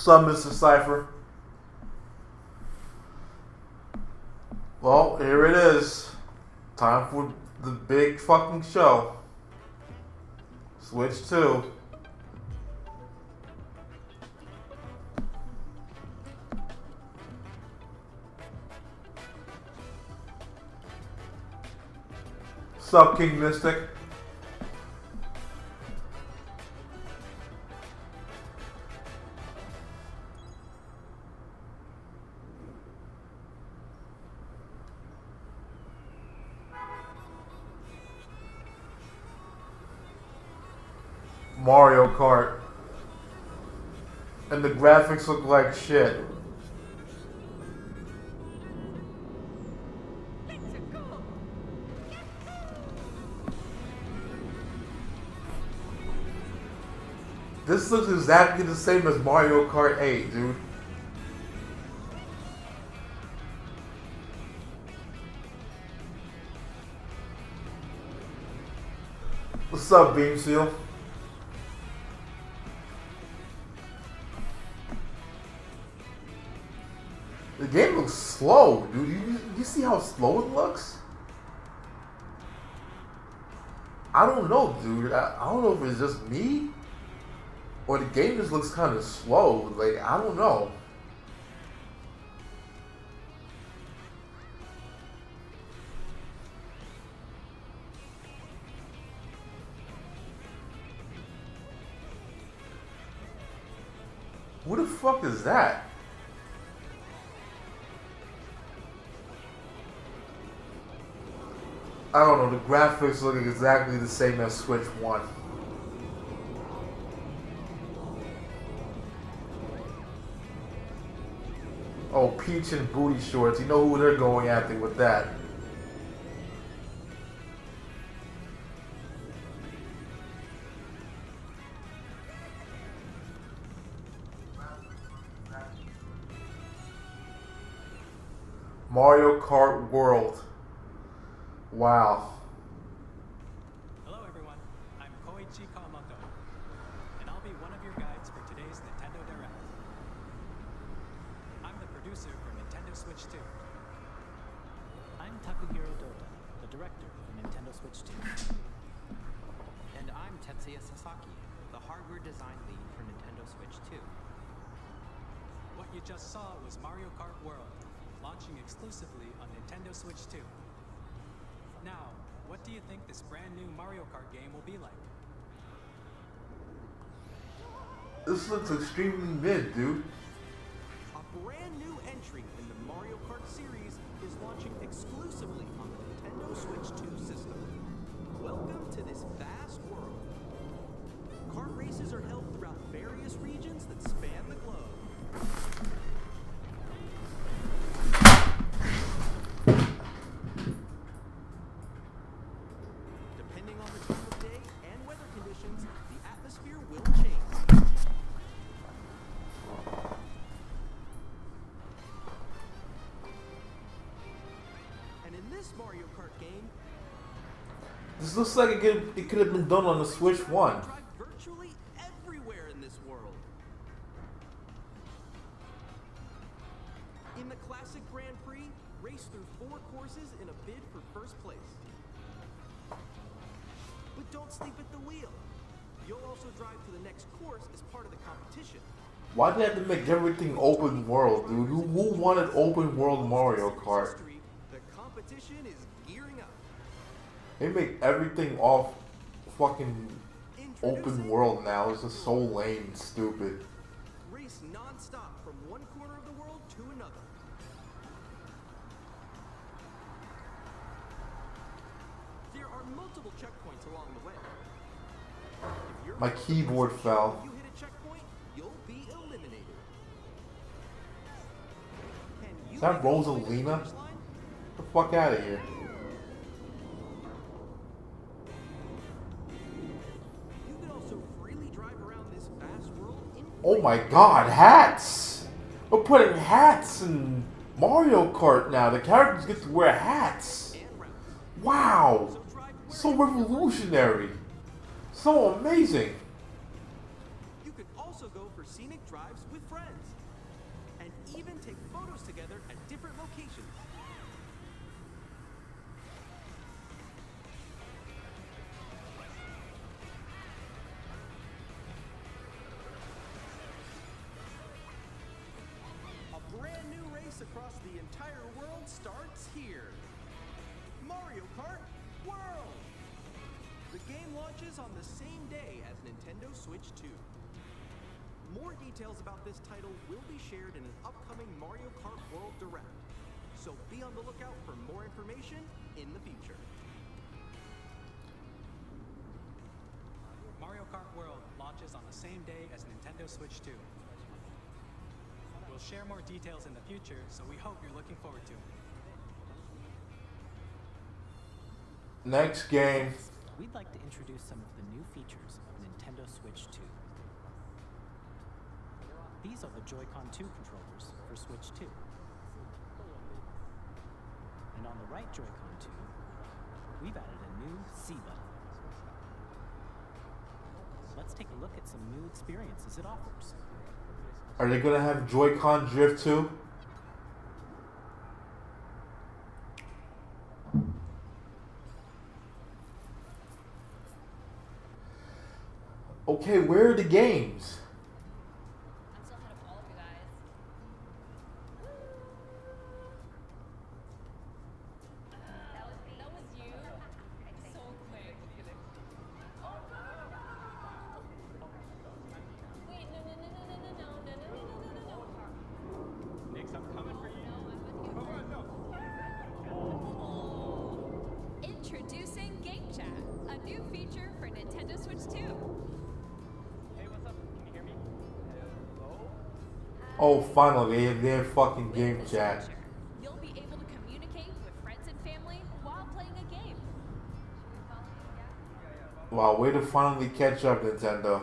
Some Mr. Cypher. Well, here it is. Time for the big fucking show. Switch 2. Sup, King Mystic? Mario Kart. And the graphics look like shit. This looks exactly the same as Mario Kart 8, dude. What's up, Beam Seal? The game looks slow, dude. You see how slow it looks? I don't know, dude. I don't know if it's just me or the game just looks kind of slow. Like, I don't know. Who the fuck is that? I don't know, the graphics look exactly the same as Switch 1. Oh, Peach and Booty Shorts. You know who they're going after with that. Mario Kart World. Wow. Hello everyone, I'm Koichi Kawamoto, and I'll be one of your guides for today's Nintendo Direct. I'm the producer for Nintendo Switch 2. I'm Takuhiro Dota, the director for Nintendo Switch 2. And I'm Tetsuya Sasaki, the hardware design lead for Nintendo Switch 2. What you just saw was Mario Kart World, launching exclusively on Nintendo Switch 2. Now, what do you think this brand new Mario Kart game will be like? This looks extremely mid, dude. A brand new entry in the Mario Kart series is launching exclusively on the Nintendo Switch 2 system. Welcome to this vast world. Kart races are held throughout various regions that span the globe. Depending on the time of day and weather conditions, the atmosphere will change. And in this Mario Kart game, This looks like it could have been done on the Switch 1. drive virtually everywhere in this world. In the Classic Grand Prix, race through 4 courses in a bid for first place. But don't sleep at the wheel. You'll also drive to the next course as part of the competition. Why did they have to make everything open world, dude? Who wanted open world Mario Kart? The competition is gearing up. They make everything off fucking open world now. It's just so lame and stupid. Race non-stop from one corner of the world to another. There are multiple checkpoints along the way. If you're My keyboard fell. you hit a checkpoint, you'll be eliminated. Can you Is that make it all the way to the Rosalina? finish line? Get the fuck out of here. You can also freely drive around this vast world in Oh my god, hats! We're putting hats in Mario Kart now. The characters get to wear hats. and routes. Wow! So drive So wherever you want. revolutionary. So amazing. You could also go for scenic drives with friends. photos together at different locations. A brand new race across the entire world starts here. Mario Kart World! The game launches on the same day as Nintendo Switch 2. More details about this title will be shared in an upcoming Mario Kart World Direct, so be on the lookout for more information in the future. Mario Kart World launches on the same day as Nintendo Switch 2. We'll share more details in the future, so we hope you're looking forward to it. Next game. We'd like to introduce some of the new features of Nintendo Switch 2. These are the Joy-Con 2 controllers for Switch 2. And on the right Joy-Con 2, we've added a new C button. Let's take a look at some new experiences it offers. Are they gonna have Joy-Con drift too? Okay, where are the games? I'm still ahead of all of you guys. That was you. So quick. Wait, no. Nix, I'm coming for you. Introducing Game Chat, a new feature for Nintendo Switch 2. Hey, what's up? Can you hear me? Hello? Oh, finally, they have fucking game With this chat. feature, you'll be able to communicate with friends and family while playing a game. Wow, way to finally catch up, Nintendo.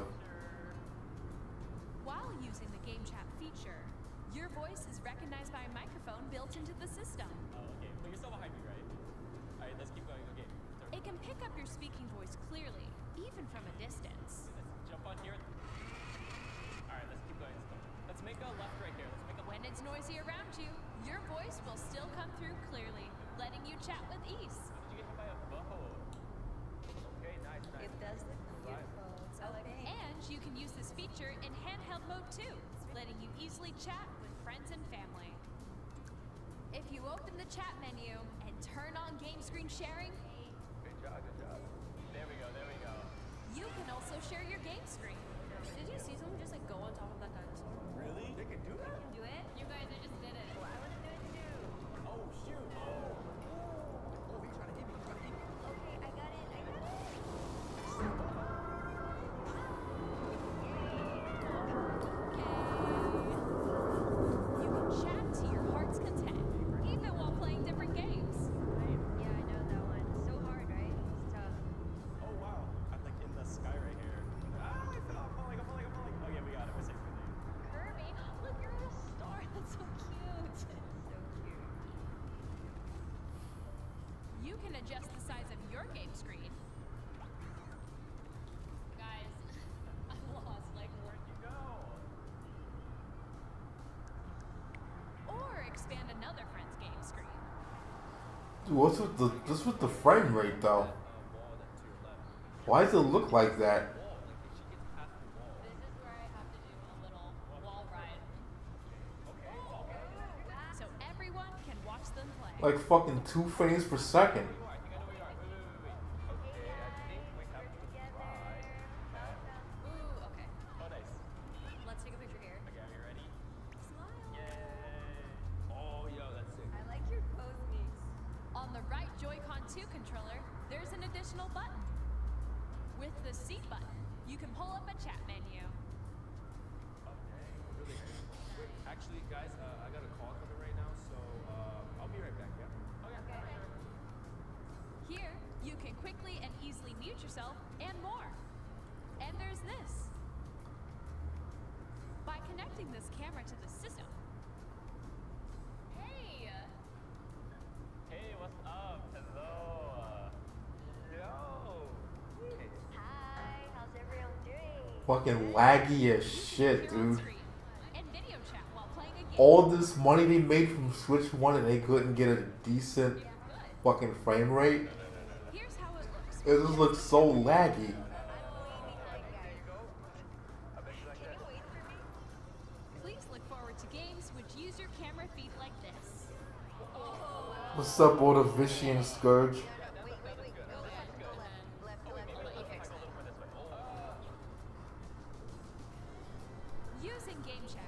While using the Game Chat feature, your voice is recognized by a microphone built into the system. Oh, okay. But you're still behind me, right? Alright, let's keep going. Okay. Sorry. It can pick up your speaking voice clearly, even from a distance. Let's jump on here. Alright, let's keep going. Let's make a left right here. Let's make a When it's noisy around you, your voice will still come through clearly, letting you chat with ease. Did you get hit by a boat? Okay, nice. It does look beautiful. So thanks. And you can use this feature in handheld mode too, letting you easily chat with friends and family. If you open the chat menu and turn on game screen sharing, Good job. There we go. you can also share your game screen. Did you see someone just like go on top of that dinosaur? Really? They can do that? Do it? You guys, I just did it. Well, I want to do it too. Oh, shoot. Oh, he's trying to hit me. Okay, I got it. You can chat to your heart's content, even while playing different games. Yeah, I know that one. So hard, right? It's tough. Oh, wow. I'm like in the sky right here. Ah, I fell. I'm falling. Oh, yeah, we got it. We're safe. Kirby, look, you're a star. That's so cute. So cute. You can adjust the size of your game screen. Guys, I'm lost. Like, where'd you go? Or expand another friend's game screen. Dude, what's with the frame rate though? Why does it look like that? This is where I have to do a little wall ride. So everyone can watch them play. Like fucking 2 frames per second. Ooh, okay. Oh, nice. Let's take a picture here. Okay, are you ready? Smile. Yay. Oh, yo, that's sick. I like your pose mix. On the right Joy-Con 2 controller, there's an additional button. With the seat button, you can pull up a chat menu. Oh, dang. Really? Wait, actually, guys, I got a call coming right now, so I'll be right back, yeah? Oh, yeah. Okay. Here, you can quickly and easily mute yourself and more. And there's this. By connecting this camera to the system. Hey! Hey, what's up? Hello. Yo. Hey. Hi, how's everyone doing? Fucking laggy as shit, Here on dude. screen, and video chat while playing a all this money they made from Switch 1 and they couldn't get a decent fucking frame rate. Here's how it looks. It just looks so laggy. Please look forward to games which use your camera feed like this. What's up, Ordovician Scourge? Using Game Chat.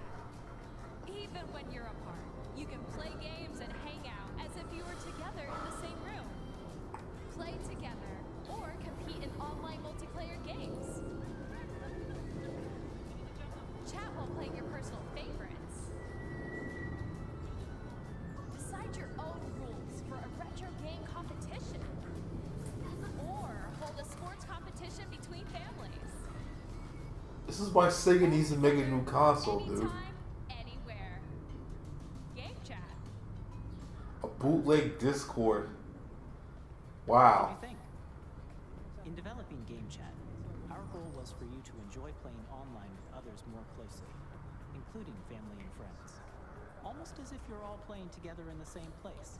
Even when you're apart, you can play games and hang out as if you were together in the same room. Play together or compete in online multiplayer games. Chat while playing your personal favorites. Decide your own rules for a retro game competition. Or hold a sports competition between families. This is why Sega needs to make a new console, dude. Anytime, anywhere. Game Chat. A bootleg Discord. What Wow. do you think? In developing Game Chat, our goal was for you to enjoy playing online with others more closely, including family and friends. Almost as if you're all playing together in the same place.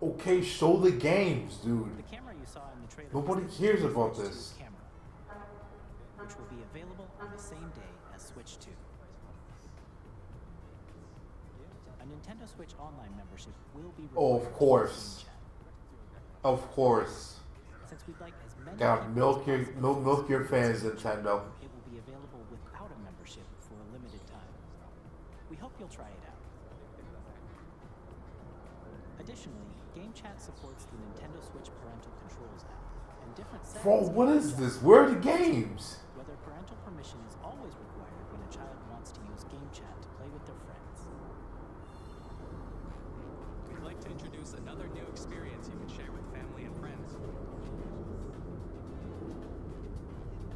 Okay, show the games, dude. The camera you saw in the trailer Nobody is the cares Switch about 2 this. camera, which will be available on the same day as Switch 2. A Nintendo Switch Online membership will be Oh, of required to use course. Game Chat. Of course. Since we'd like as many Gotta people milk as your possible milk your to fans, use Switch, Nintendo. it will be available without a membership for a limited time. We hope you'll try it out. Additionally, Game Chat supports the Nintendo Switch Parental Controls app and different settings. Bro, what in is Game this? Chat. Where are the games? Whether parental permission is always required when a child wants to use Game Chat to play with their friends. We'd like to introduce another new experience you can share with family and friends.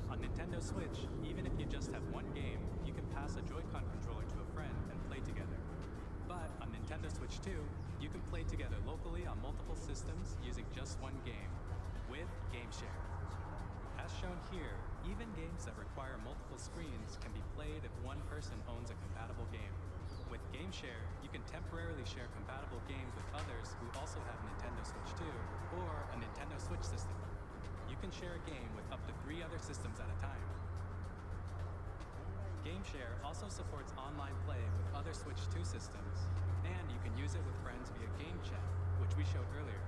On Nintendo Switch, even if you just have one game, you can pass a Joy-Con controller to a friend and play together. But on Nintendo Switch 2, you can play together locally on multiple systems using just one game, with GameShare. As shown here, even games that require multiple screens can be played if one person owns a compatible game. With GameShare, you can temporarily share compatible games with others who also have Nintendo Switch 2 or a Nintendo Switch system. You can share a game with up to 3 other systems at a time. GameShare also supports online play with other Switch 2 systems, and you can use it with friends via Game Chat, which we showed earlier.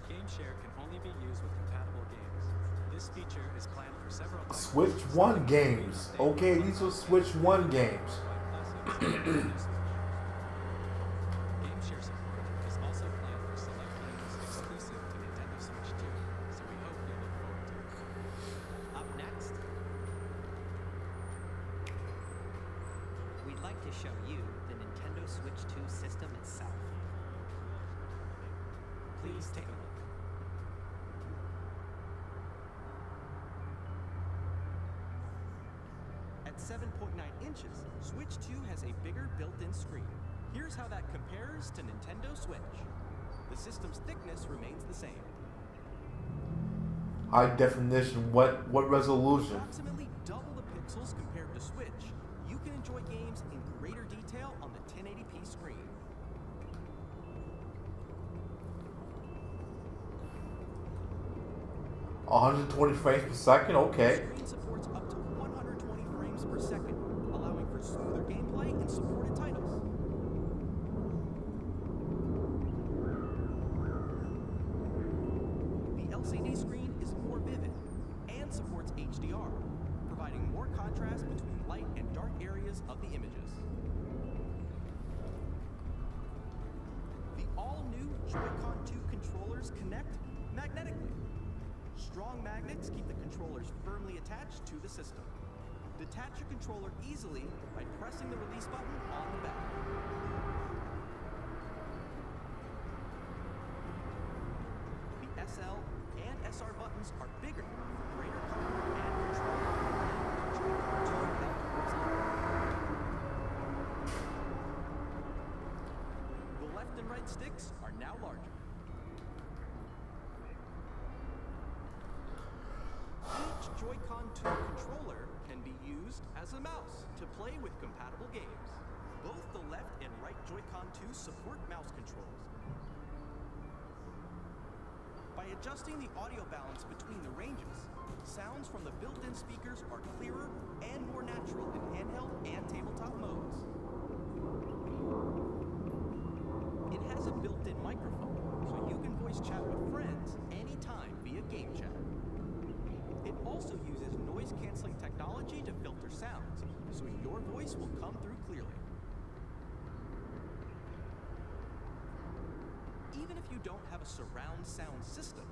GameShare can only be used with compatible games. This feature is planned for several Switch 1 games. Okay, these are Switch 1 games. GameShare support is also planned for select games exclusive to Nintendo Switch 2, so we hope you look forward to it. Up next, we'd like to show you the Nintendo Switch 2 system itself. Please take a look. At 7.9 inches, Switch 2 has a bigger built-in screen. Here's how that compares to Nintendo Switch. The system's thickness remains the same. High definition. What resolution? Approximately double the pixels compared to Switch, you can enjoy games in greater detail on the 1080p screen. – 120 frames per second. Okay. The screen supports up to 120 frames per second, allowing for smoother gameplay in supported titles. The LCD screen is more vivid and supports HDR, providing more contrast between light and dark areas of the images. The all-new Joy-Con 2 controllers connect magnetically. Strong magnets keep the controllers firmly attached to the system. Detach your controller easily by pressing the release button on the back. The SL and SR buttons are bigger for greater comfort and control. Joy-Con 2 held horizontally. The left and right sticks are now larger. Each Joy-Con 2 controller can can be used as a mouse to play with compatible games. Both the left and right Joy-Con 2 support mouse controls. By adjusting the audio balance between the ranges, sounds from the built-in speakers are clearer and more natural in handheld and tabletop modes. It has a built-in microphone, so you can voice chat with friends anytime via game chat. It also uses noise-canceling technology to filter sounds, so your voice will come through clearly. Even if you don't have a surround sound system,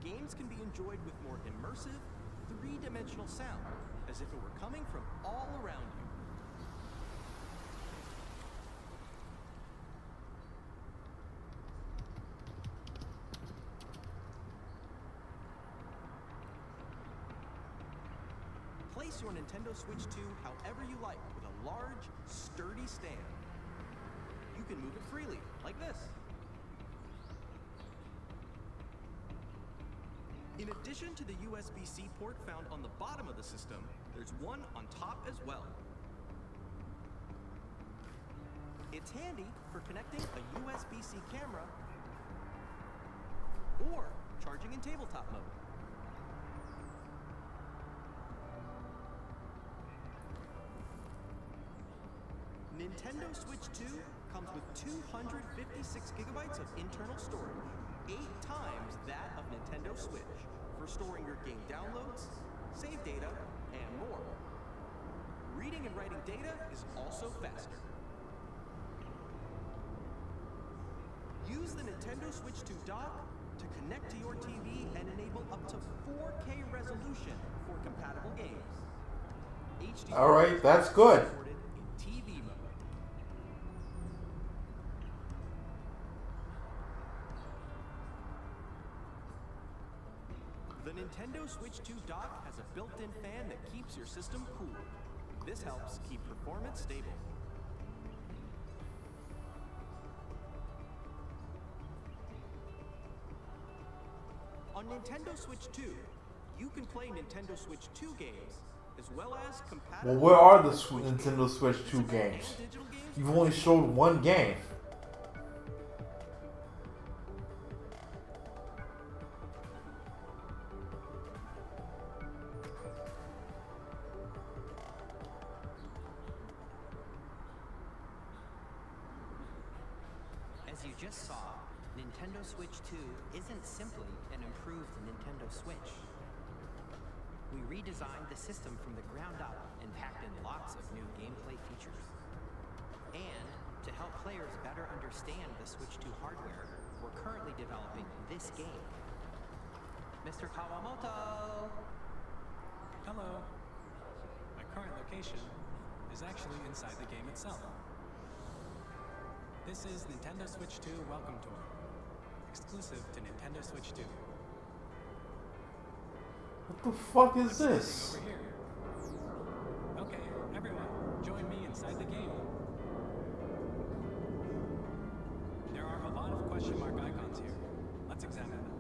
games can be enjoyed with more immersive, three-dimensional sound, as if it were coming from all around you. Place your Nintendo Switch 2 however you like with a large, sturdy stand. You can move it freely, like this. In addition to the USB-C port found on the bottom of the system, there's one on top as well. It's handy for connecting a USB-C camera or charging in tabletop mode. Nintendo Switch 2 comes with 256 gigabytes of internal storage, 8 times that of Nintendo Switch, for storing your game downloads, save data, and more. Reading and writing data is also faster. Use the Nintendo Switch 2 dock to connect to your TV and enable up to 4K resolution for compatible games. HD All right, that's good. supported in TV mode. The Nintendo Switch 2 dock has a built-in fan that keeps your system cool. This helps keep performance stable. On Nintendo Switch 2, you can play Nintendo Switch 2 games as well as compatible. Well, where are the Nintendo Switch 2 games? digital games. You've only showed one game. As you just saw, Nintendo Switch 2 isn't simply an improved Nintendo Switch. We redesigned the system from the ground up and packed in lots of new gameplay features. And to help players better understand the Switch 2 hardware, we're currently developing this game. Mr. Kawamoto! Hello. My current location is actually inside the game itself. This is Nintendo Switch 2 Welcome Tour, exclusive to Nintendo Switch 2. What the fuck is this? Over here. Okay, everyone, join me inside the game. There are a lot of question mark icons here. Let's examine them.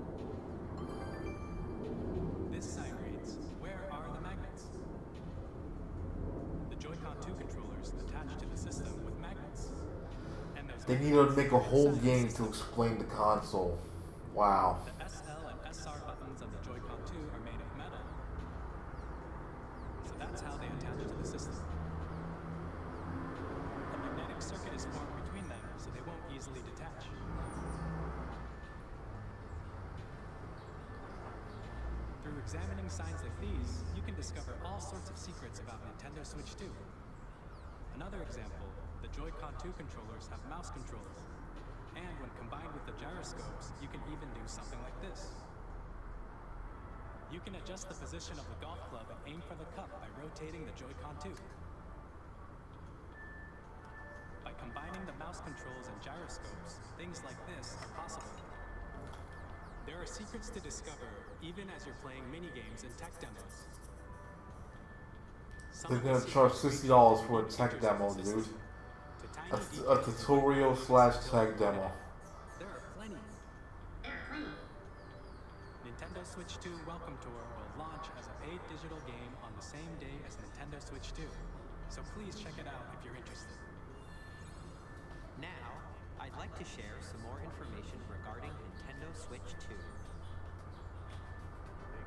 This sign reads, "Where are the magnets?" The Joy-Con 2 controllers attached to the system with magnets. And those They need to make a whole game to explain the console. Wow. The SL and SR buttons of the Joy-Con 2 are made of metal. So that's how they attach to the system. A magnetic circuit is formed between them so they won't easily detach. Through examining signs like these, you can discover all sorts of secrets about Nintendo Switch 2. Another example, the Joy-Con 2 controllers have mouse controls. And when combined with the gyroscopes, you can even do something like this. You can adjust the position of the golf club and aim for the cup by rotating the Joy-Con 2. By combining the mouse controls and gyroscopes, things like this are possible. There are secrets to discover even as you're playing mini-games and tech demos. Some They're of the gonna secrets charge reach $60 for a deep tech features of demo, the system, dude. to tiny A details tutorial / tech demo. there are plenty. Nintendo Switch 2 Welcome Tour will launch as a paid digital game on the same day as Nintendo Switch 2. So please check it out if you're interested. Now, I'd like to share some more information regarding Nintendo Switch 2.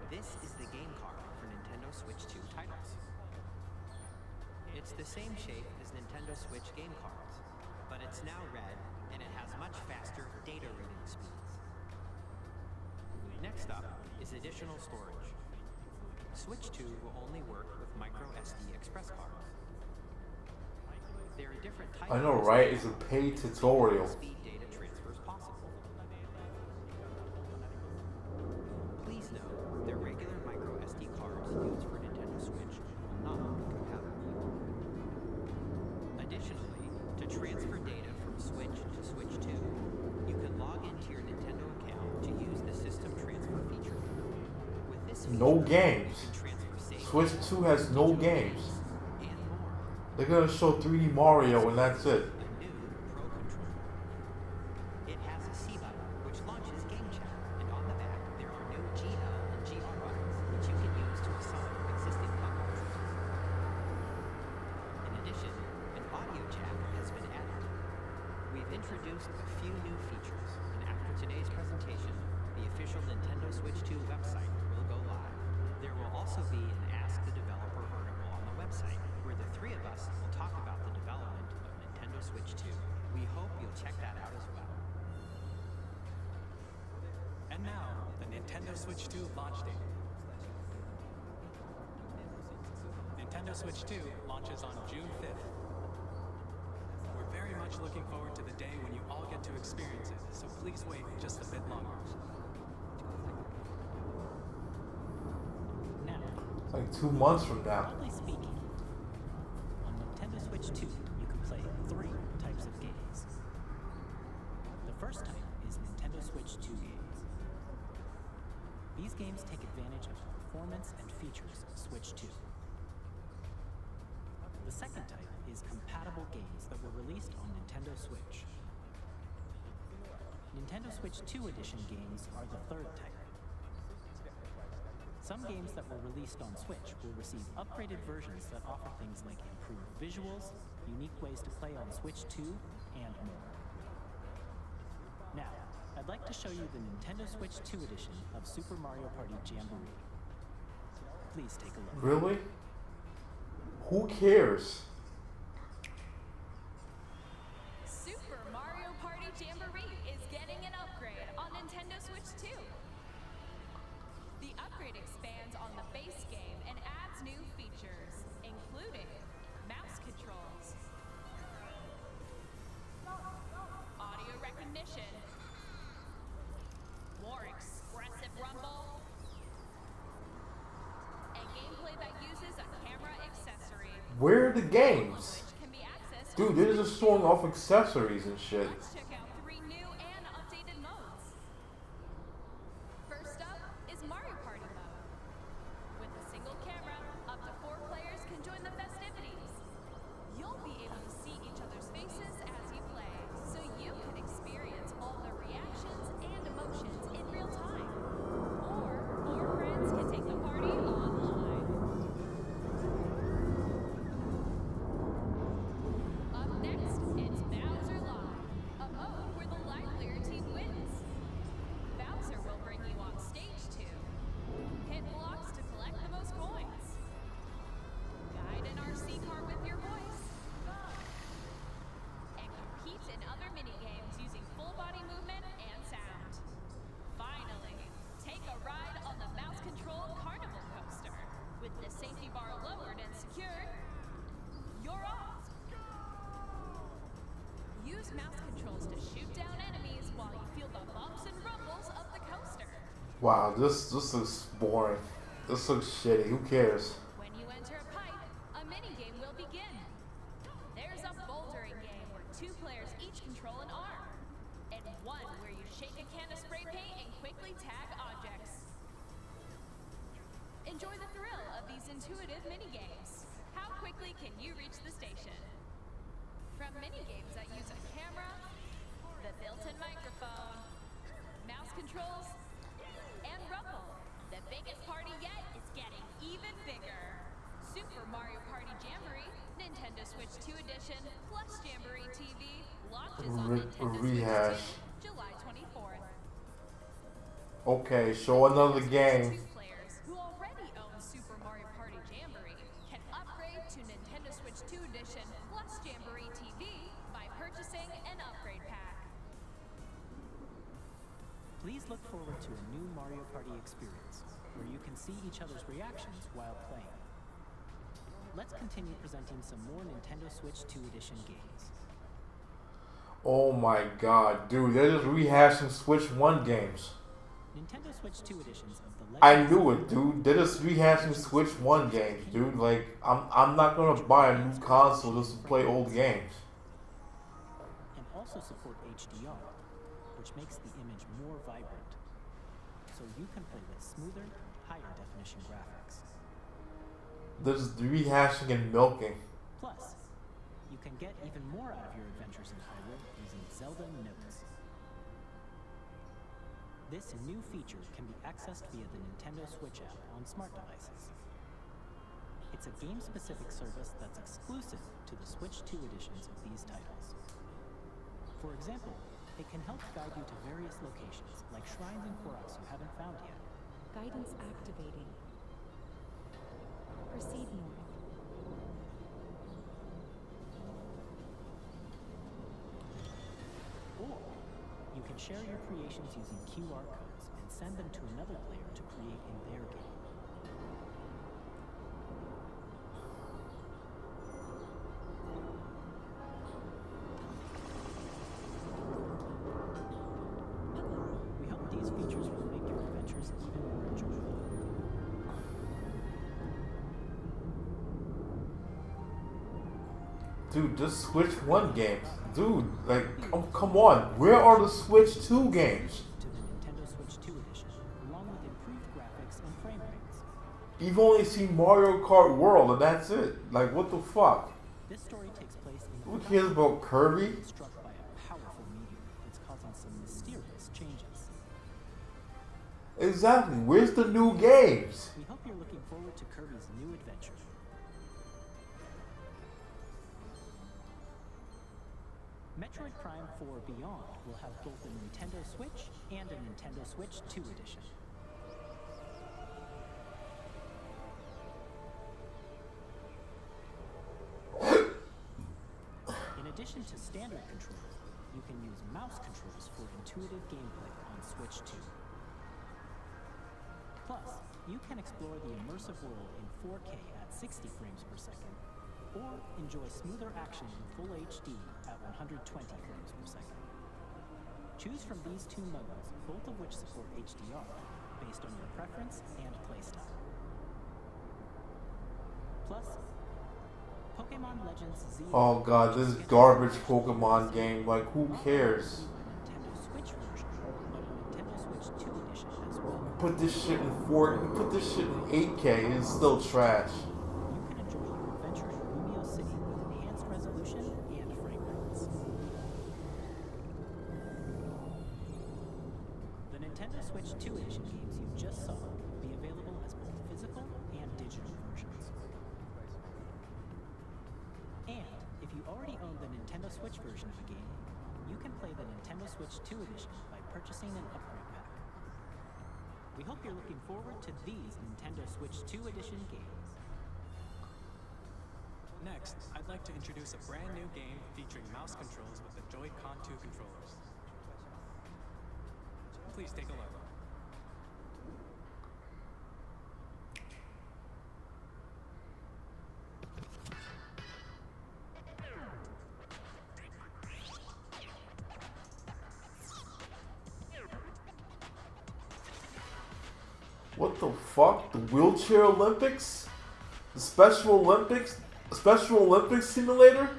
This is the game card for Nintendo Switch 2 titles. It's the same shape as Nintendo Switch game cards, but it's now red and it has much faster data reading speeds. Next up is additional storage. Switch 2 will only work with micro SD express cards. There are different types. I know, right? It's a paid tutorial. Speed data transfers possible. Please note that regular micro SD cards used for Nintendo Switch will not be compatible. Additionally, to transfer data from Switch to Switch 2, you can log into your Nintendo account to use the system transfer feature. With this feature, No games. you can transfer save Switch 2 has no games. and more. They're gonna show 3D Mario and that's it. A new Pro Controller. It has a C button, which launches Game Chat, and on the back there are new GL and GR buttons, which you can use to assign existing buttons. In addition, an audio jack has been added. We've introduced a few new features, and after today's presentation, the official Nintendo Switch 2 website will go live. There will also be an Ask the Developer article on the website, where the three of us will talk about the development of Nintendo Switch 2. We hope you'll check that out as well. And now, the Nintendo Switch 2 launch date. Nintendo Switch 2 launches on June 5th. We're very much looking forward to the day when you all get to experience it, so please wait just a bit longer. Now, It's like 2 months from now. broadly speaking, on Nintendo Switch 2, you can play 3 types of games. The first type is Nintendo Switch 2 games. These games take advantage of the performance and features of Switch 2. The second type is compatible games that were released on Nintendo Switch. Nintendo Switch 2 Edition games are the third type. Some games that were released on Switch will receive upgraded versions that offer things like improved visuals, unique ways to play on Switch 2, and more. Now, I'd like to show you the Nintendo Switch 2 edition of Super Mario Party Jamboree. Please take a look. Really? Who cares? Super Mario Party Jamboree is getting an upgrade on Nintendo Switch 2. The upgrade expands on the base game and adds new features, including mouse controls, audio recognition, more expressive rumble, and gameplay that uses a camera accessory. Where are the games? Which can be accessed Dude, they're just showing off accessories and shit. Let's check out 3 new and updated modes. First up is Mario Party mode. With a single camera, up to 4 players can join the festivities. You'll be able to see each other's faces as you play, so you can experience all the reactions and emotions in real time. Or 4 friends can take the party online. Up next, it's Bowser Live, a mode where the livelier team wins. Bowser will bring you on stage 2. Hit blocks to collect the most coins. Guide an RC car with your voice. And compete in other mini-games using full body movement and sound. Finally, take a ride on the mouse-controlled Carnival Coaster. With the safety bar lowered and secured, you're off! Use mouse controls to shoot down enemies while you feel the bumps and rumbles of the coaster. Wow, this looks boring. This looks shitty. Who cares? When you enter a pipe, a mini-game will begin. There's a bouldering game where 2 players each control an arm, and one where you shake a can of spray paint and quickly tag objects. Enjoy the thrill of these intuitive mini-games. How quickly can you reach the station? From mini-games that use a camera, the built-in microphone, mouse controls, and rumble, launches on Nintendo Rehash. Switch 2, July 24th. Okay, show another game. Switch 2 players who already own Super Mario Party Jamboree can upgrade to Nintendo Switch 2 Edition plus Jamboree TV by purchasing an upgrade pack. Please look forward to a new Mario Party experience, where you can see each other's reactions while playing. Let's continue presenting some more Nintendo Switch 2 Edition games. Oh my god, dude, they're just rehashing Switch 1 games. Nintendo Switch 2 editions of the I Legend knew it, dude. They're just rehashing Switch 1 games, dude. Like, I'm not gonna buy a new console just to play old games. and also support HDR, which makes the image more vibrant, so you can play with smoother, higher definition graphics. They're just rehashing and milking. Plus, you can get even more out of your adventures in Hyrule using Zelda Notes. This new feature can be accessed via the Nintendo Switch app on smart devices. It's a game-specific service that's exclusive to the Switch 2 editions of these titles. For example, it can help guide you to various locations, like shrines and Koroks you haven't found yet. Guidance activating. Proceed north. Or you can share your creations using QR codes and send them to another player to create in their game. We hope these features will make your adventures even more enjoyable. Dude, just Switch 1 games. Dude, like, come on. Where are the Switch 2 games? To the Nintendo Switch 2 edition, along with improved graphics and frame rates. You've only seen Mario Kart World, and that's it. Like, what the fuck? This story takes place in Who cares about Kirby? struck by a powerful meteor that's causing some mysterious changes. Exactly. Where's the new games? We hope you're looking forward to Kirby's new adventure. Metroid Prime 4 Beyond will have both a Nintendo Switch and a Nintendo Switch 2 edition. In addition to standard controls, you can use mouse controls for intuitive gameplay on Switch 2. Plus, you can explore the immersive world in 4K at 60 frames per second, or enjoy smoother action in full HD at 120 frames per second. Choose from these two modes, both of which support HDR, based on your preference and playstyle. Plus, Pokemon Legends Z. Oh god, this garbage Pokemon game. Like, who cares? Nintendo Switch version, but a Nintendo Switch 2 edition as well. Put this shit in 4. Put this shit in 8K. And it's still trash. You can enjoy your adventure in Rumio City with enhanced resolution and frame rates. The Nintendo Switch 2 edition games you just saw will be available as both physical and digital versions. And if you already own the Nintendo Switch version of a game, you can play the Nintendo Switch 2 edition by purchasing an upgrade pack. We hope you're looking forward to these Nintendo Switch 2 edition games. Next, I'd like to introduce a brand new game featuring mouse controls with the Joy-Con 2 controllers. Please take a look. What the fuck? The Wheelchair Olympics? The Special Olympics? Special Olympics simulator?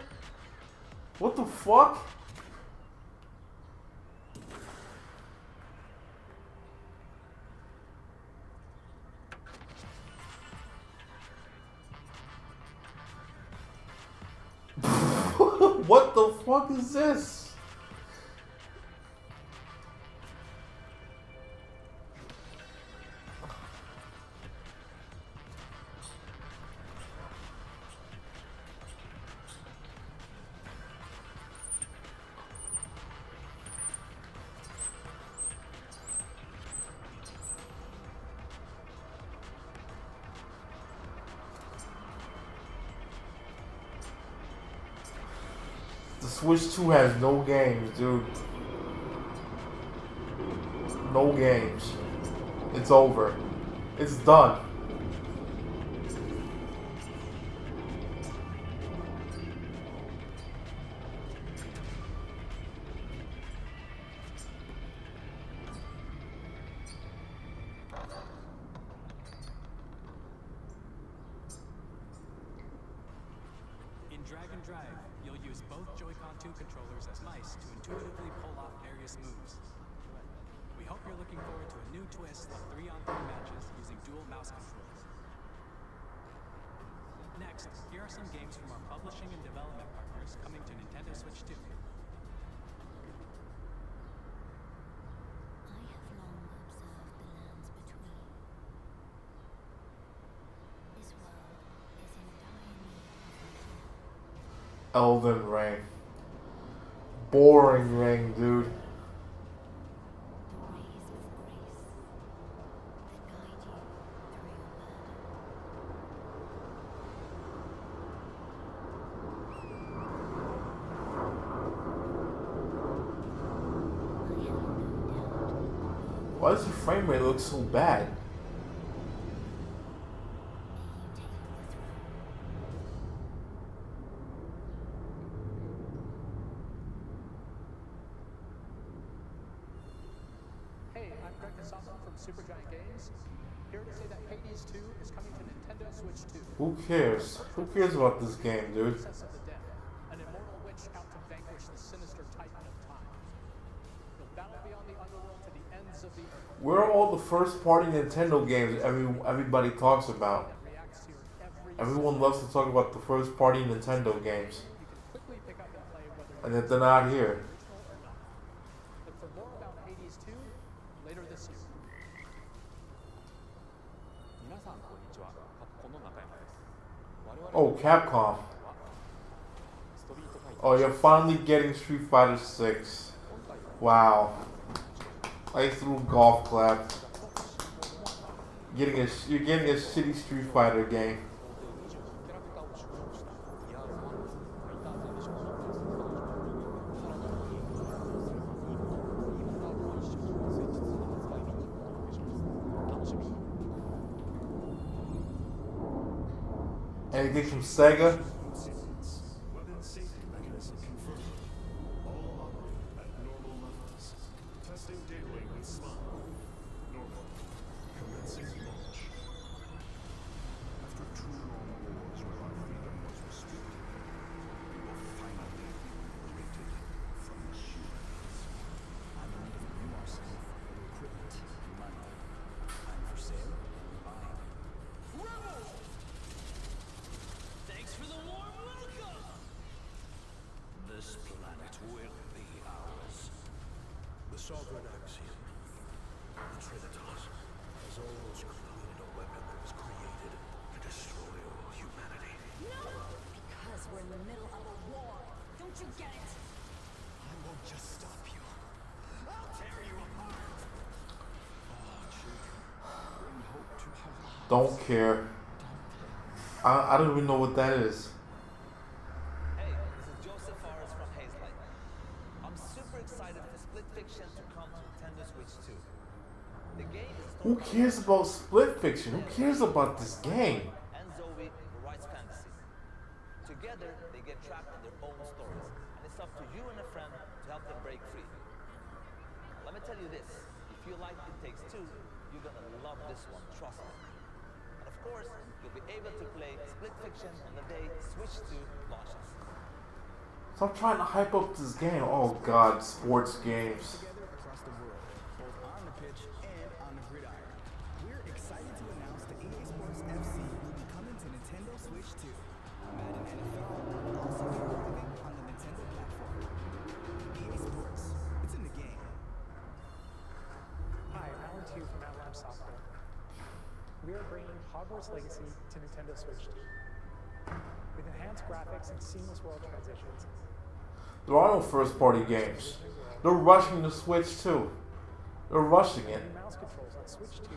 What the fuck? What the fuck is this? Switch 2 has no games, dude. No games. It's over. It's done. In Drag and Drive, you'll use both Joy-Con 2 controllers as mice to intuitively pull off various moves. We hope you're looking forward to a new twist of 3-on-3 matches using dual mouse controls. Next, here are some games from our publishing and development partners coming to Nintendo Switch 2. I have long observed the lands between. This world is in dire need of repair. Elden Ring. Boring ring, dude. The ways of grace that guide you through your burden. I have no doubt. Why does the frame rate look so bad? May you take the throne. Hey, I'm Greg Kasama from Supergiant Games. Here to say that Hades 2 is coming to Nintendo Switch 2. Who cares? Who cares about this game, dude? Princess of the Dead, an immortal witch out to vanquish the sinister titan of time. You'll battle beyond the underworld to the ends of the earth. Where are all the first-party Nintendo games everybody talks about? That reacts to your every Everyone loves to talk about the first-party Nintendo games, you can quickly pick up and play whether and you're if they're not here. original or not. Look for more about Hades 2 later this year. 皆さんこんにちは。カプコンの中山です。我々 Oh, Capcom. ストリートファイター Oh, you're finally getting Street Fighter 6. Wow. I threw golf clap. You're getting a shitty Street Fighter game. キャラクターを収録したイヤーズ1です。ファイターズエディションの別のバージョンさらにゲームを発表するイーボカードも一緒にスイッチ2の発売日にお届けします。楽しみに。 Anything from Sega? Weapon safety mechanism confirmed. All operate at normal levels. Testing daily with Smile. Normal. Commencing launch. After two long wars where our freedom was restricted, we will finally be liberated from humans. I'm in need of a new arsenal for new equipment. Money. I'm for sale. Buying. Thanks for the warm welcome! This planet will be ours. The Sovereign Axiom, the Trinitas, has almost completed a weapon that was created to destroy all humanity. Because we're in the middle of a war. Don't you get it? I won't just stop you. I'll tear you apart! Oh, children, bring hope to our lives. Don't care. I don't even know what that is. Hey, this is Joseph Forrest from Hazelight. I'm super excited for Split Fiction to come to Nintendo Switch 2. The game is Who cares about Split Fiction? Who cares about this game? and Zoe who writes fantasy. Together, they get trapped in their own stories, and it's up to you and a friend to help them break free. Let me tell you this, if you like It Takes Two, you're gonna love this one, trust me. And of course, you'll be able to play Split Fiction on the day Switch 2 launches. So I'm trying to hype up this game. Oh god, sports games. Together across the world, both on the pitch and on the gridiron. We're excited to announce that EA Sports FC will be coming to Nintendo Switch 2. Madden NFL will also be arriving on the Nintendo platform. EA Sports, it's in the game. Hi, Alan Tew from Avalanche Software. We are bringing Hogwarts Legacy to Nintendo Switch 2. With enhanced graphics and seamless world transitions, There are no first-party games. They're rushing the Switch too. They're rushing it. and mouse controls on Switch 2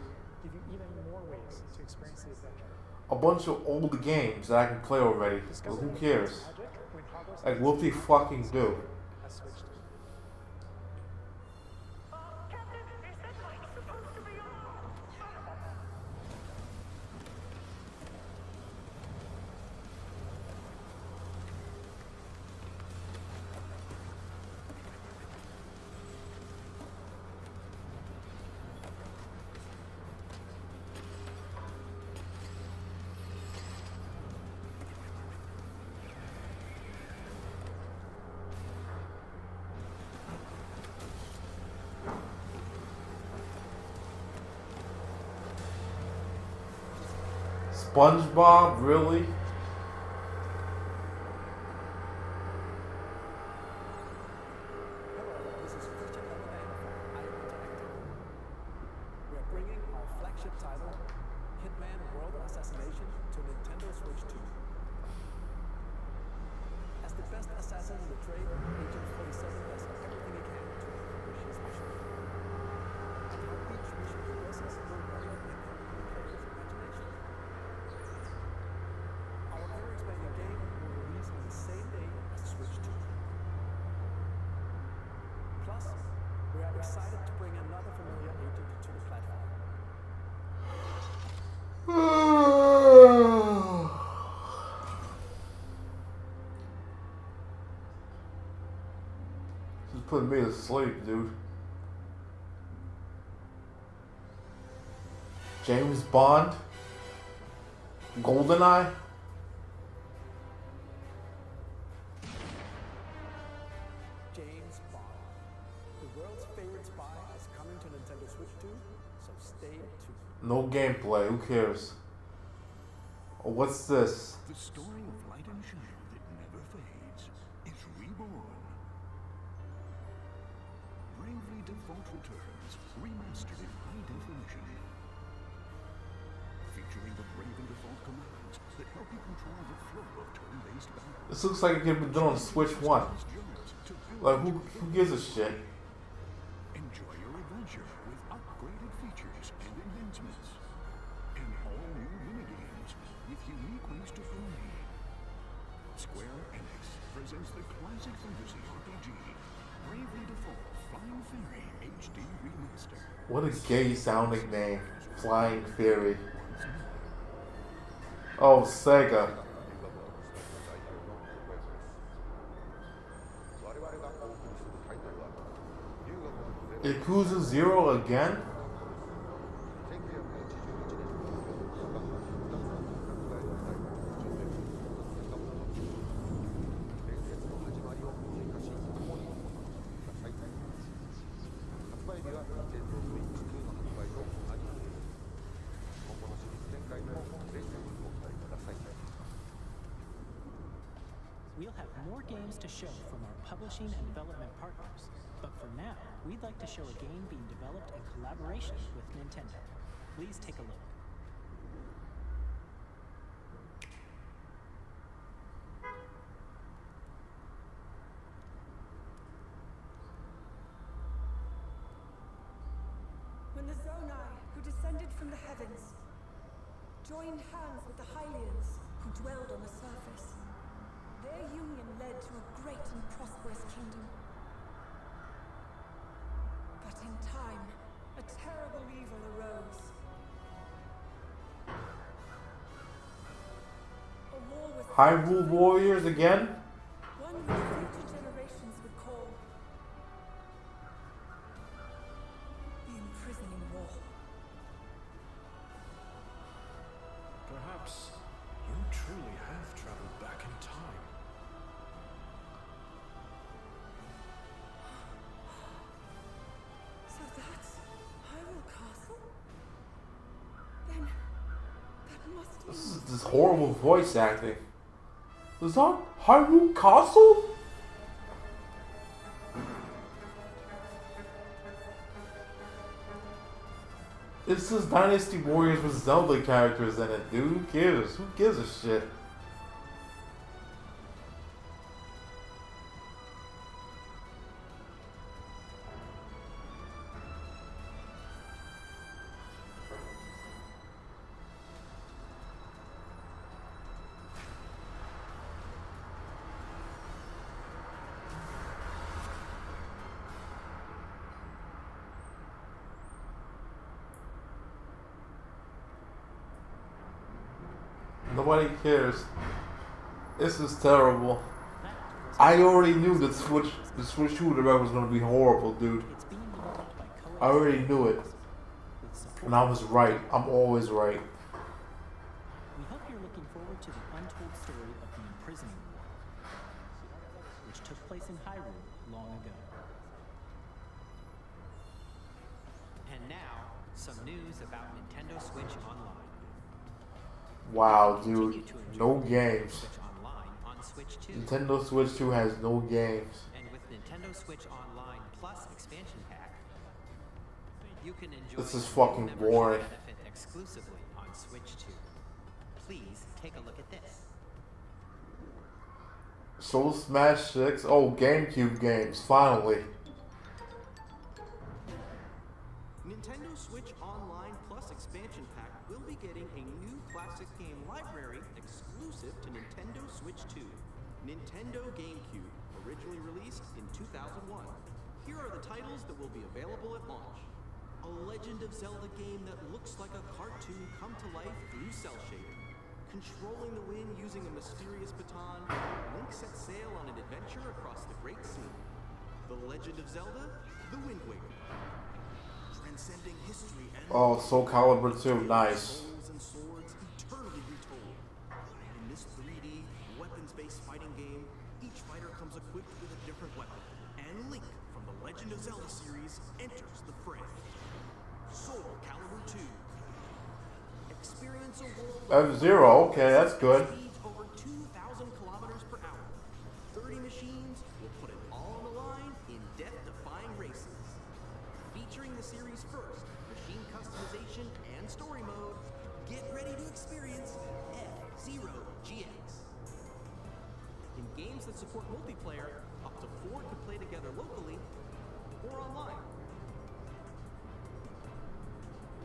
give you even more ways to experience the adventure. A bunch of old games that I can play already. But who cares? Magic when Hogwarts Hogwarts Like, what they fucking do? has switched. SpongeBob, really? Hello, this is Christian Lemonade from IO Interactive. We are bringing our flagship title, Hitman World Assassination, to Nintendo Switch 2. As the best assassin in the trade, Agent 47 does everything he can to accomplish his mission. And how each mission progresses will vary depending on the player's imagination. Our ever-expanding game will release on the same day as Switch 2. Plus, we are excited to bring another familiar agent to the platform. This is putting me to sleep, dude. James Bond? GoldenEye? James Bond. The world's favorite spy is coming to Nintendo Switch 2, so stay tuned. No gameplay, who cares? Oh, what's this? The story of light and shadow that never fades is reborn. Bravely Default returns, remastered in high definition. Featuring the Bravely Default commands that help you control the flow of turn-based battle. This looks like it could be done on Switch 1. Like, who gives a shit? Enjoy your adventure with upgraded features and enhancements. And all new minigames with unique ways to play. Square Enix presents the classic fantasy RPG, Bravely Default Flying Fairy HD Remaster. What a gay sounding name. Flying Fairy. Oh, Sega. Yakuza 0 again? We'll have more games to show from our publishing and development partners, but for now, we'd like to show a game being developed in collaboration with Nintendo. Please take a look. When the Zonai, who descended from the heavens, joined hands with the Hylians, who dwelled on the surface, their union led to a great and prosperous kingdom. But in time, a terrible evil arose. A war was Hyrule Warriors again? one which future generations would call the imprisoning war. Perhaps you truly have traveled back in time. So that's Hyrule Castle? Then that must mean This horrible voice acting. Is that Hyrule Castle? This is Dynasty Warriors with Zelda characters in it, dude. Who cares? Who gives a shit? Nobody cares. This is terrible. I already knew the Switch 2 Direct was gonna be horrible, dude. I already knew it. And I was right. I'm always right. We hope you're looking forward to the untold story of the Imprisoning War, which took place in Hyrule long ago. And now, some news about Nintendo Switch Online. Wow, dude. No games. Switch Online on Switch 2. Nintendo Switch 2 has no games. And with Nintendo Switch Online Plus expansion pack, you can enjoy This is fucking membership boring. benefit exclusively on Switch 2. Please take a look at this. Soul Smash 6. Oh, GameCube games. Finally. Nintendo Switch Online Plus expansion pack will be getting a new classic game library exclusive to Nintendo Switch 2. Nintendo GameCube, originally released in 2001. Here are the titles that will be available at launch. A Legend of Zelda game that looks like a cartoon come to life through cell shading. Controlling the wind using a mysterious baton, Link sets sail on an adventure across the Great Sea. The Legend of Zelda, The Wind Waker. Transcending history and Oh, Soul Calibur 2. Nice. souls and swords eternally retold. In this 3D, weapons-based fighting game, each fighter comes equipped with a different weapon. And Link from the Legend of Zelda series enters the fray. Soul Calibur 2. Experience a world F-Zero. Okay, that's good. speeds over 2,000 kilometers per hour. 30 machines will put it all on the line in death-defying races. Featuring the series' first machine customization and story mode, get ready to experience F-Zero GX. In games that support multiplayer, up to 4 can play together locally or online.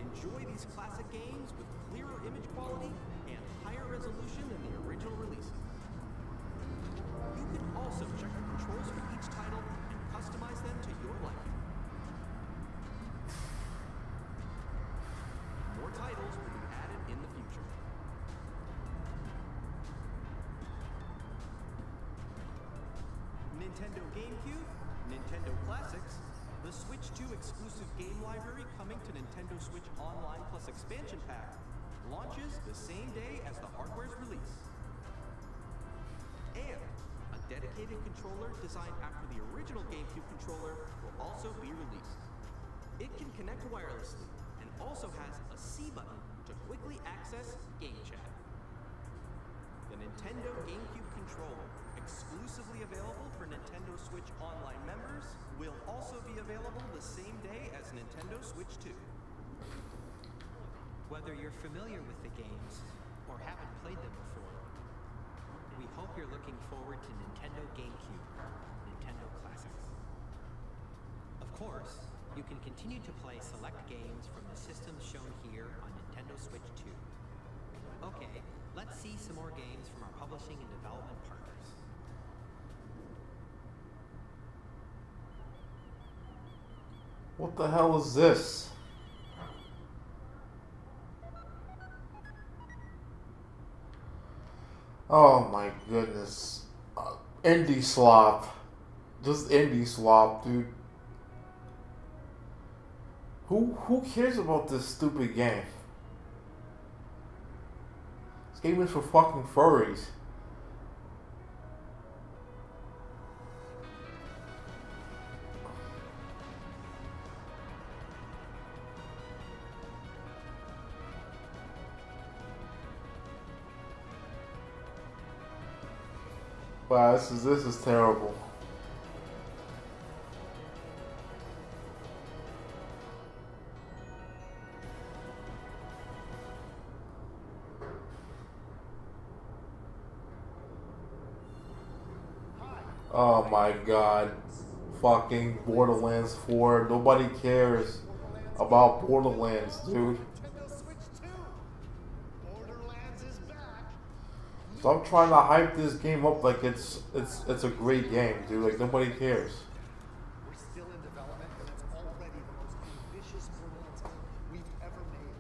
Enjoy these classic games with clearer image quality and higher resolution than the original releases. You can also check the controls for each title and customize them to your liking. More titles will be added in the future. Nintendo GameCube, Nintendo Classics, the Switch 2 exclusive game library coming to Nintendo Switch Online Plus expansion pack launches the same day as the hardware's release. And a dedicated controller designed after the original GameCube controller will also be released. It can connect wirelessly and also has a C button to quickly access Game Chat. The Nintendo GameCube controller, exclusively available for Nintendo Switch Online members, will also be available the same day as Nintendo Switch 2. Whether you're familiar with the games or haven't played them before, we hope you're looking forward to Nintendo GameCube, Nintendo Classics. Of course, you can continue to play select games from the systems shown here on Nintendo Switch 2. Okay, let's see some more games from our publishing and development partners. What the hell is this? Oh my goodness. Indie slop. Just indie slop, dude. Who cares about this stupid game? This game is for fucking furries. Wow, this is terrible. Oh my god. Fucking Borderlands 4. Nobody cares about Borderlands, dude. Stop trying to hype this game up like it's a great game, dude. Like nobody cares. We're still in development, and it's already the most ambitious Borderlands game we've ever made.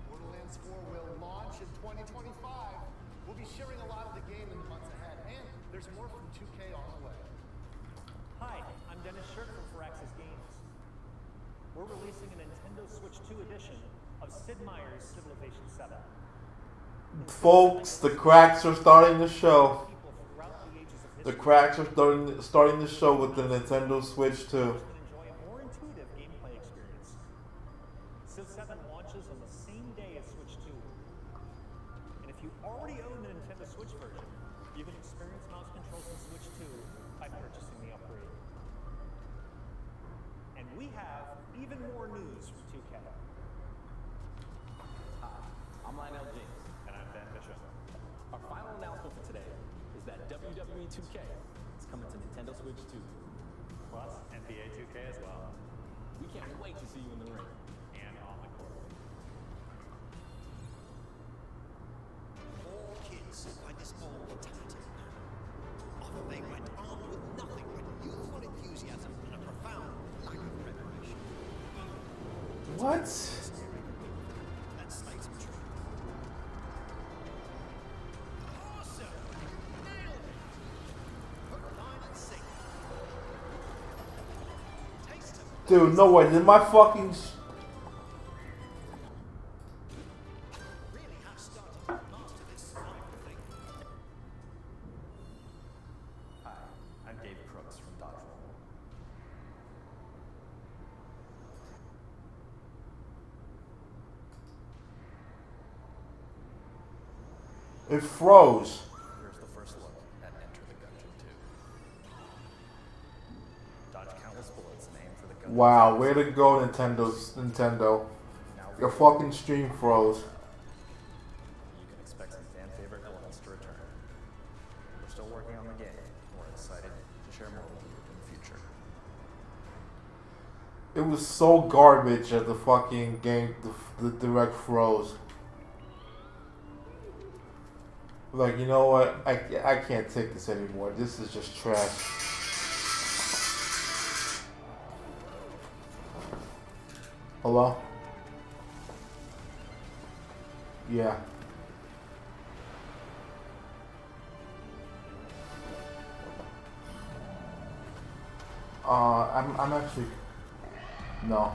Borderlands 4 will launch in 2025. We'll be sharing a lot of the game in the months ahead, and there's more from 2K on the way. Hi, I'm Dennis Shirk from Firaxis Games. We're releasing a Nintendo Switch 2 edition of Sid Meier's Civilization 7. Folks, the cracks are starting to show. The cracks are starting to show with the Nintendo Switch 2. Enjoy a more intuitive gameplay experience. Civ 7 launches on the same day as Switch 2. And if you already own the Nintendo Switch version, you can experience mouse controls in Switch 2 by purchasing the upgrade. And we have even more news from 2K. Hi, I'm Lionel James. And I'm Ben Bishop. Our final announcement for today is that WWE 2K is coming to Nintendo Switch 2. Plus NBA 2K as well. We can't wait to see you in the ring. And on the court. All kids find this all talented. Often they went armed with nothing but youthful enthusiasm and a profound lack of preparation. What? Let's slay some truth. Awesome! Nailed it! Hook, line, and sinker. Taste of Dude, no way. Did my fucking... really have started to master this survival thing. Hi, I'm Dave Crooks from Dodgeball. It froze. Here's the first look at Enter the Gungeon 2. Dodge countless bullets and aim for the gun. Wow, way to go, Nintendo. Your fucking stream froze. You can expect some fan favorite elements to return. We're still working on the game. We're excited to share more with you in the future. It was so garbage that the fucking game, the direct froze. Like, you know what? I can't take this anymore. This is just trash. Hello? Yeah. I'm actually... No.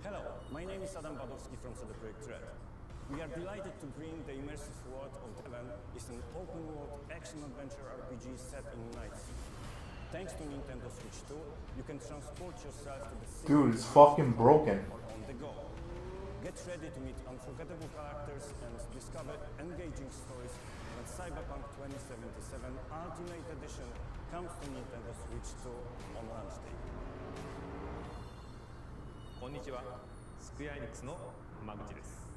Hello, my name is Adam Badowski from CD Projekt Red. We are delighted to bring the immersive world of Heaven is an open-world action-adventure RPG set in Night City. Thanks to Nintendo Switch 2, you can transport yourself to the city. Dude, it's fucking broken. Or on the go. Get ready to meet unforgettable characters and discover engaging stories when Cyberpunk 2077 Ultimate Edition comes to Nintendo Switch 2 on launch day. こんにちは、スクエアエニックスの間口です。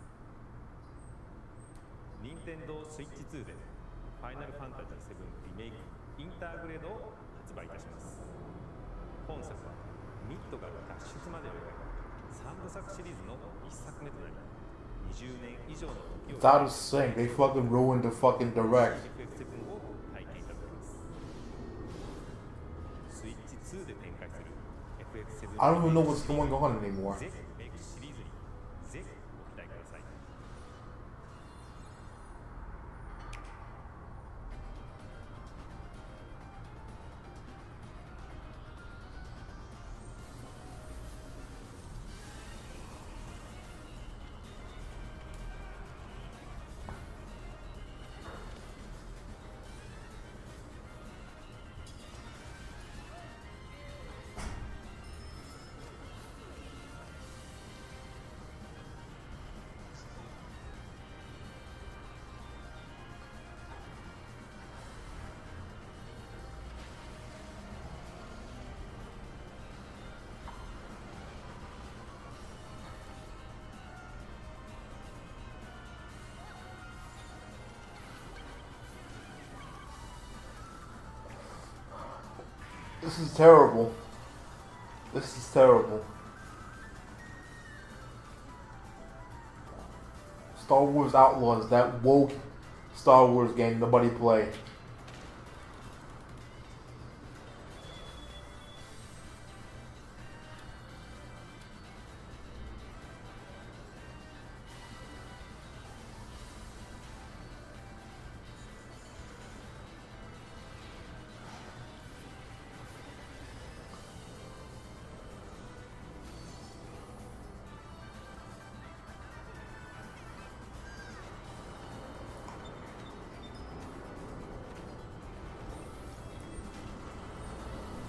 任天堂スイッチ2でファイナルファンタジー7リメイクインターグレードを発売いたします。本作はミッドが脱出までを描いた3部作シリーズの1作目となり、20年以上の時を Without a saying, they fucking ruined the fucking direct. FF7 を体験いただきます。スイッチ2で展開する FF7 I don't even know what's going on anymore. ぜひメイクシリーズにぜひご期待ください。This is terrible. This is terrible. Star Wars Outlaws, that woke Star Wars game nobody play.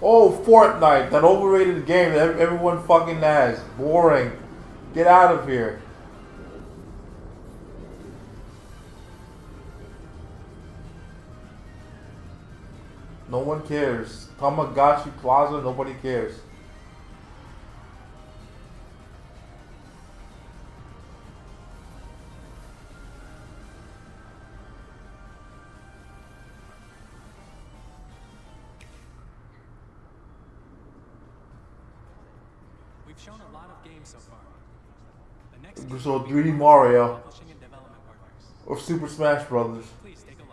Oh, Fortnite, that overrated game that everyone fucking has. Boring. Get out of here. No one cares. Tamagotchi Plaza, nobody cares. We've shown a lot of games so far. The next We saw 3D Mario publishing and development partners. or Super Smash Brothers. Please take a look.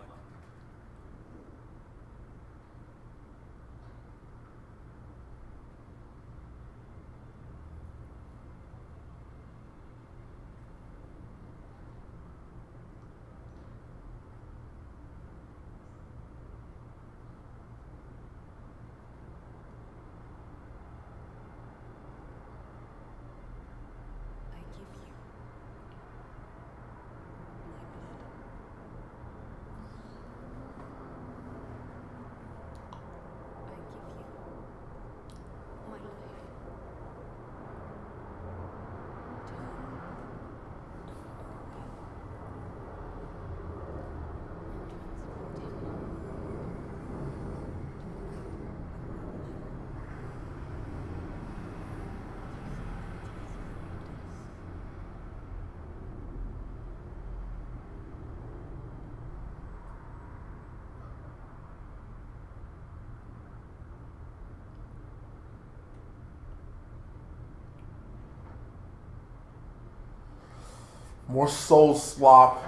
More Soul slop.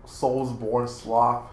Soulsborne slop.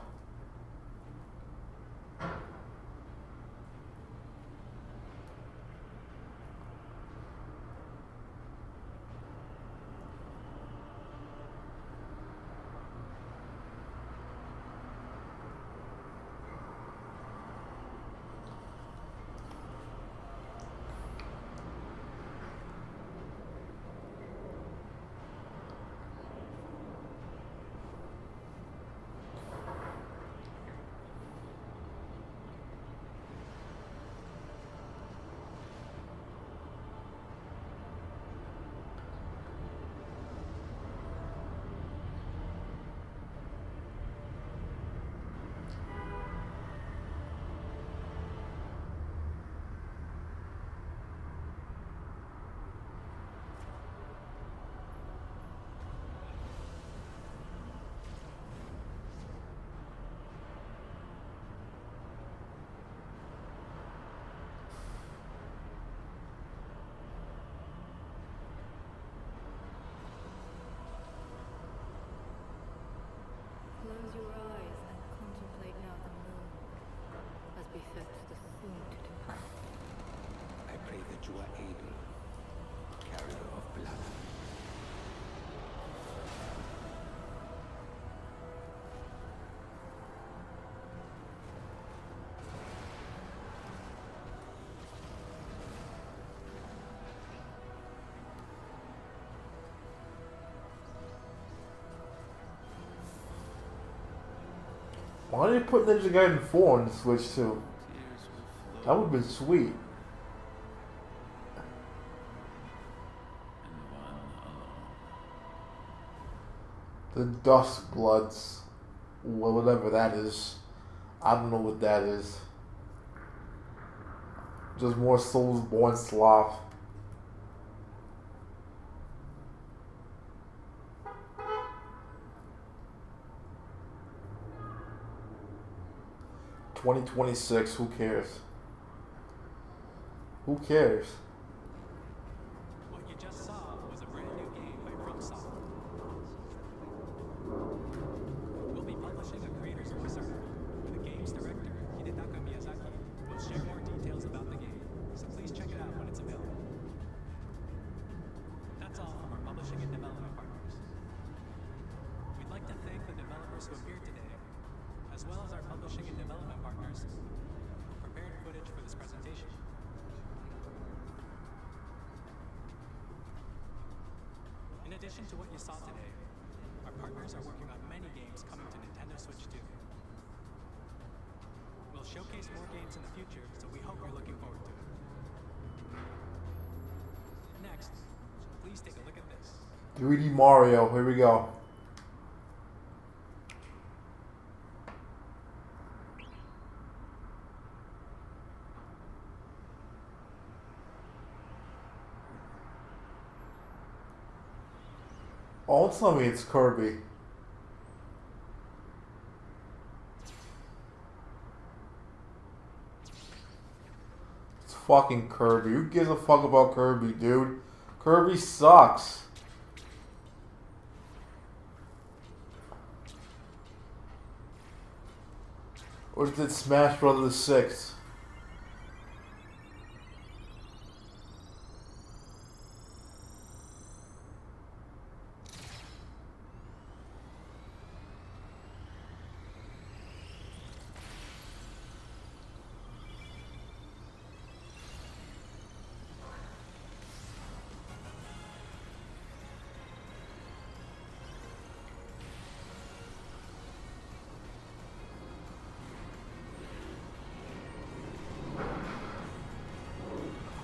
Close your eyes and contemplate now the moon, as befits the soon to depart. I pray that you are able, carrier of blood. Why did they put Ninja Gaiden 4 on the Switch too? That would have been sweet. The Dusk Bloods. Well, whatever that is. I don't know what that is. Just more Soulsborne slop. $2026, who cares? Who cares? What you just saw was a brand new game by FromSoft. addition to what you saw today, our partners are working on many games coming to Nintendo Switch 2. We'll showcase more games in the future, so we hope you're looking forward to it. Next, please take a look at this. 3D Mario, here we go. Oh, tell me it's Kirby. It's fucking Kirby. Who gives a fuck about Kirby, dude? Kirby sucks. Or is it Smash Brothers 6?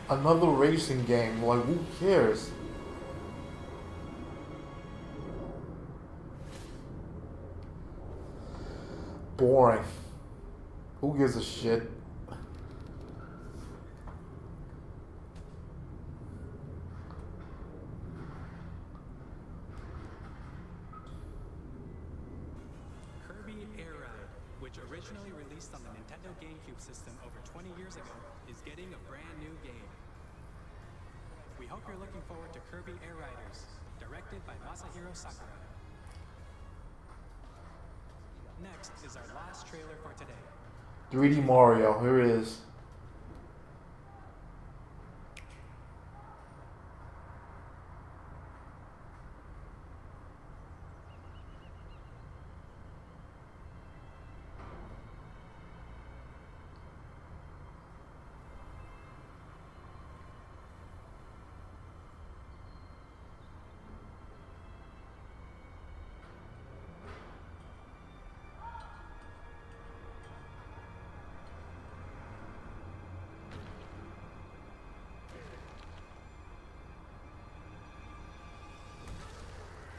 Another racing game, like who cares? Boring. Who gives a shit? Kirby Air Ride, which originally released on the Nintendo GameCube system over 20 years ago, is getting a brand new game. We hope you're looking forward to Kirby Air Riders, directed by Masahiro Sakurai. Next is our last trailer for today. 3D Mario, here it is.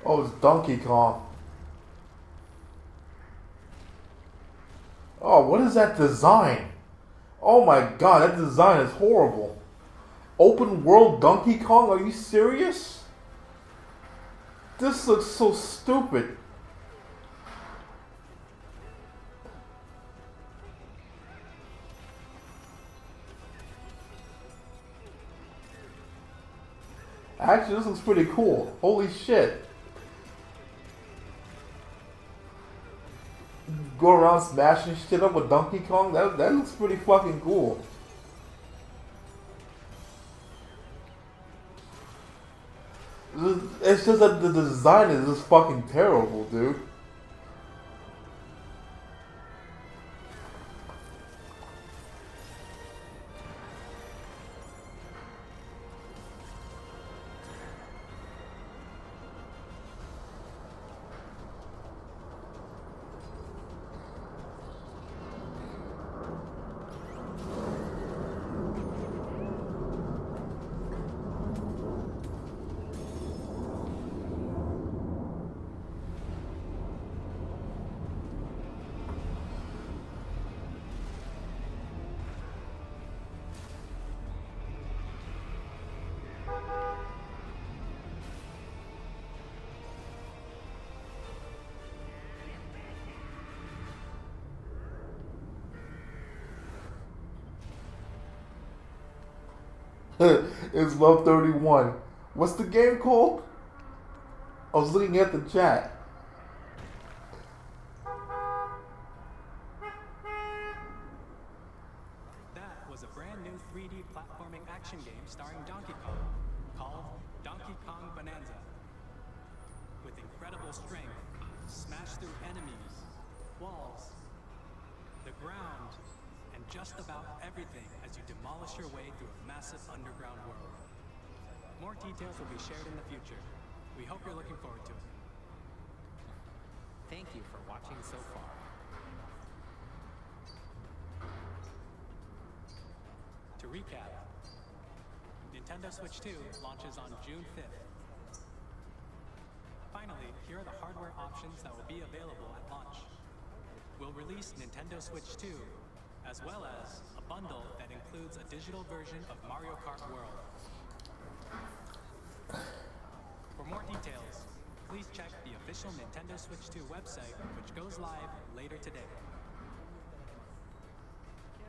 Oh, it's Donkey Kong. Oh, what is that design? Oh my god, that design is horrible. Open world Donkey Kong? Are you serious? This looks so stupid. Actually, this looks pretty cool. Holy shit. Go around smashing shit up with Donkey Kong? That looks pretty fucking cool. It's just that the design is just fucking terrible, dude. It's Love 31. What's the game called? I was looking at the chat. That was a brand new 3D platforming action game starring Donkey Kong, called Donkey Kong Bonanza. With incredible strength, smash through enemies, walls, the ground, and just about everything as you demolish your way through a massive underground world. More details will be shared in the future. We hope you're looking forward to it. Thank you for watching so far. To recap, Nintendo Switch 2 launches on June 5th. Finally, here are the hardware options that will be available at launch. We'll release Nintendo Switch 2, as well as a bundle that includes a digital version of Mario Kart World. For more details, please check the official Nintendo Switch 2 website, which goes live later today.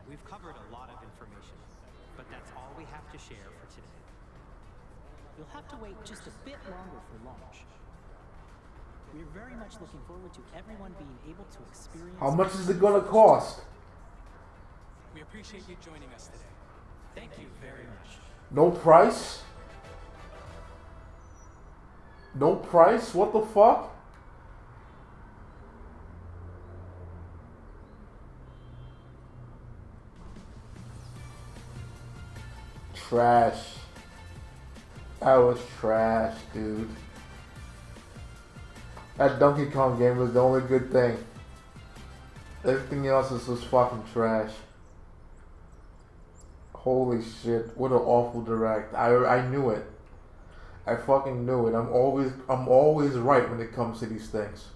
We've covered a lot of information, but that's all we have to share for today. You'll have to wait just a bit longer for launch. We're very much looking forward to everyone being able to experience... How much is it gonna cost? We appreciate you joining us today. Thank you very much. No price? No price? What the fuck? Trash. That was trash, dude. That Donkey Kong game was the only good thing. Everything else is just fucking trash. Holy shit, what an awful direct. I knew it. I fucking knew it. I'm always right when it comes to these things.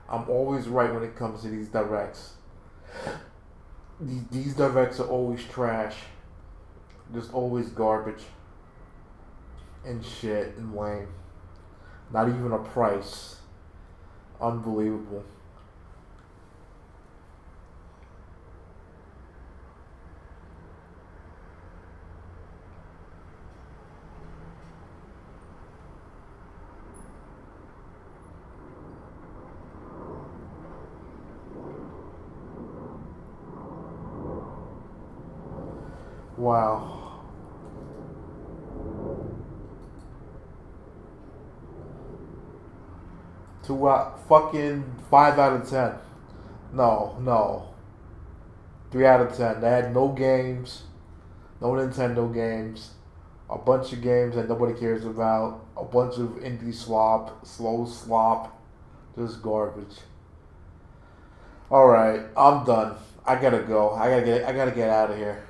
I'm always right when it comes to these directs. These directs are always trash. Just always garbage. And shit and lame. Not even a price. Unbelievable. Wow. Fucking 5 out of 10. No. 3 out of 10. They had no games. No Nintendo games. A bunch of games that nobody cares about. A bunch of indie slop. Slow slop. Just garbage. Alright, I'm done. I gotta go. I gotta get out of here.